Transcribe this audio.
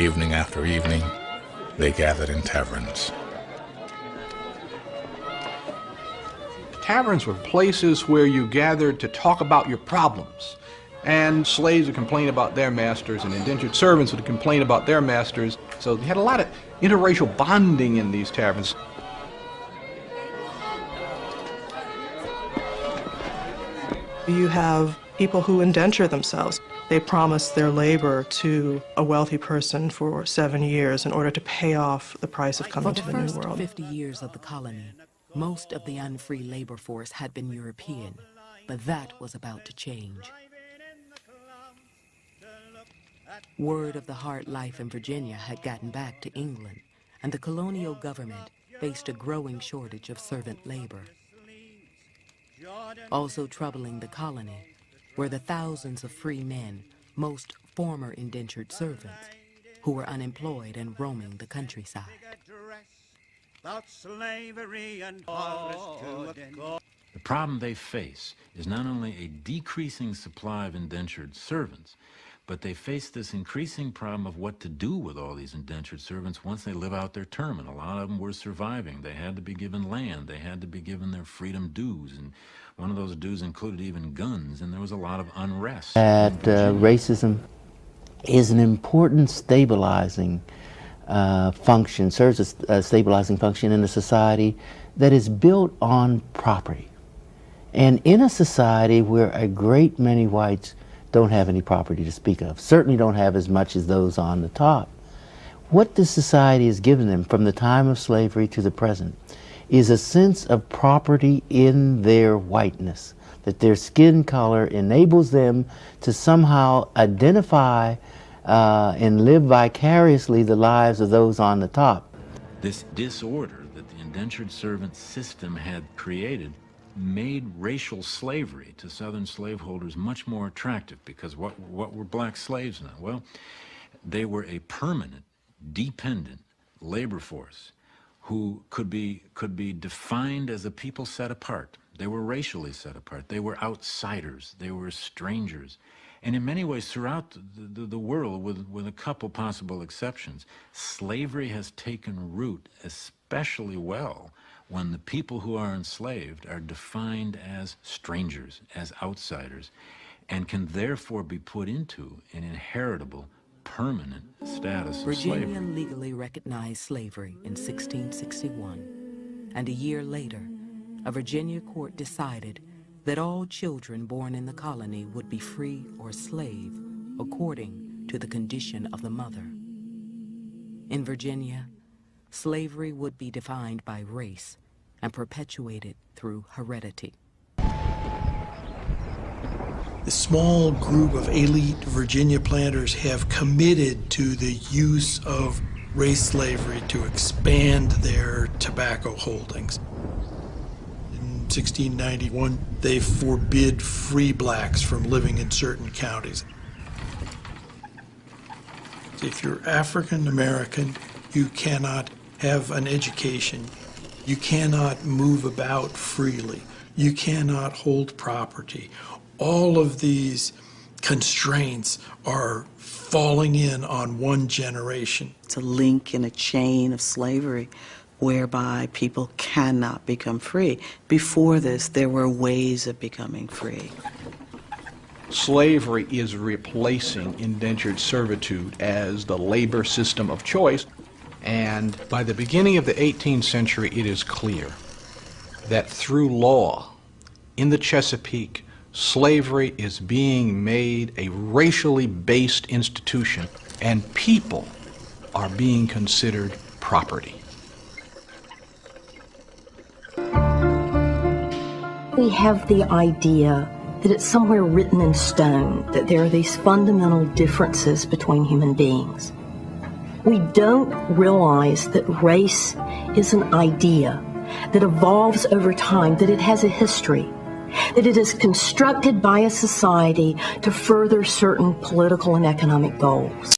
Evening after evening, they gathered in taverns. Taverns were places where you gathered to talk about your problems. And slaves would complain about their masters, and indentured servants would complain about their masters. So you had a lot of interracial bonding in these taverns. You have people who indenture themselves. They promise their labor to a wealthy person for 7 years in order to pay off the price of coming to the New World. For the first 50 years of the colony, most of the unfree labor force had been European, but that was about to change. Word of the hard life in Virginia had gotten back to England, and the colonial government faced a growing shortage of servant labor. Also troubling the colony were the thousands of free men, most former indentured servants, who were unemployed and roaming the countryside. The problem they face is not only a decreasing supply of indentured servants, but they face this increasing problem of what to do with all these indentured servants once they live out their term. And a lot of them were surviving. They had to be given land. They had to be given their freedom dues. And one of those dues included even guns. And there was a lot of unrest. Racism is an important stabilizing function, serves a stabilizing function in a society that is built on property. And in a society where a great many whites don't have any property to speak of, certainly don't have as much as those on the top, what this society has given them from the time of slavery to the present is a sense of property in their whiteness, that their skin color enables them to somehow identify and live vicariously the lives of those on the top. This disorder that the indentured servant system had created made racial slavery to Southern slaveholders much more attractive, because what were black slaves now? Well, they were a permanent, dependent labor force who could be defined as a people set apart. They were racially set apart. They were outsiders. They were strangers. And in many ways, throughout the world, with a couple possible exceptions, slavery has taken root especially well when the people who are enslaved are defined as strangers, as outsiders, and can therefore be put into an inheritable, permanent status of Virginia slavery. legally recognized slavery in 1661, and a year later, a Virginia court decided that all children born in the colony would be free or slave according to the condition of the mother. In Virginia, slavery would be defined by race and perpetuated through heredity. The small group of elite Virginia planters have committed to the use of race slavery to expand their tobacco holdings. In 1691, they forbid free blacks from living in certain counties. If you're African American, you cannot have an education. You cannot move about freely. You cannot hold property. All of these constraints are falling in on one generation. It's a link in a chain of slavery whereby people cannot become free. Before this, there were ways of becoming free. Slavery is replacing indentured servitude as the labor system of choice. And by the beginning of the 18th century, it is clear that through law in the Chesapeake, slavery is being made a racially based institution, and people are being considered property. We have the idea that it's somewhere written in stone that there are these fundamental differences between human beings. We don't realize that race is an idea that evolves over time, that it has a history, that it is constructed by a society to further certain political and economic goals.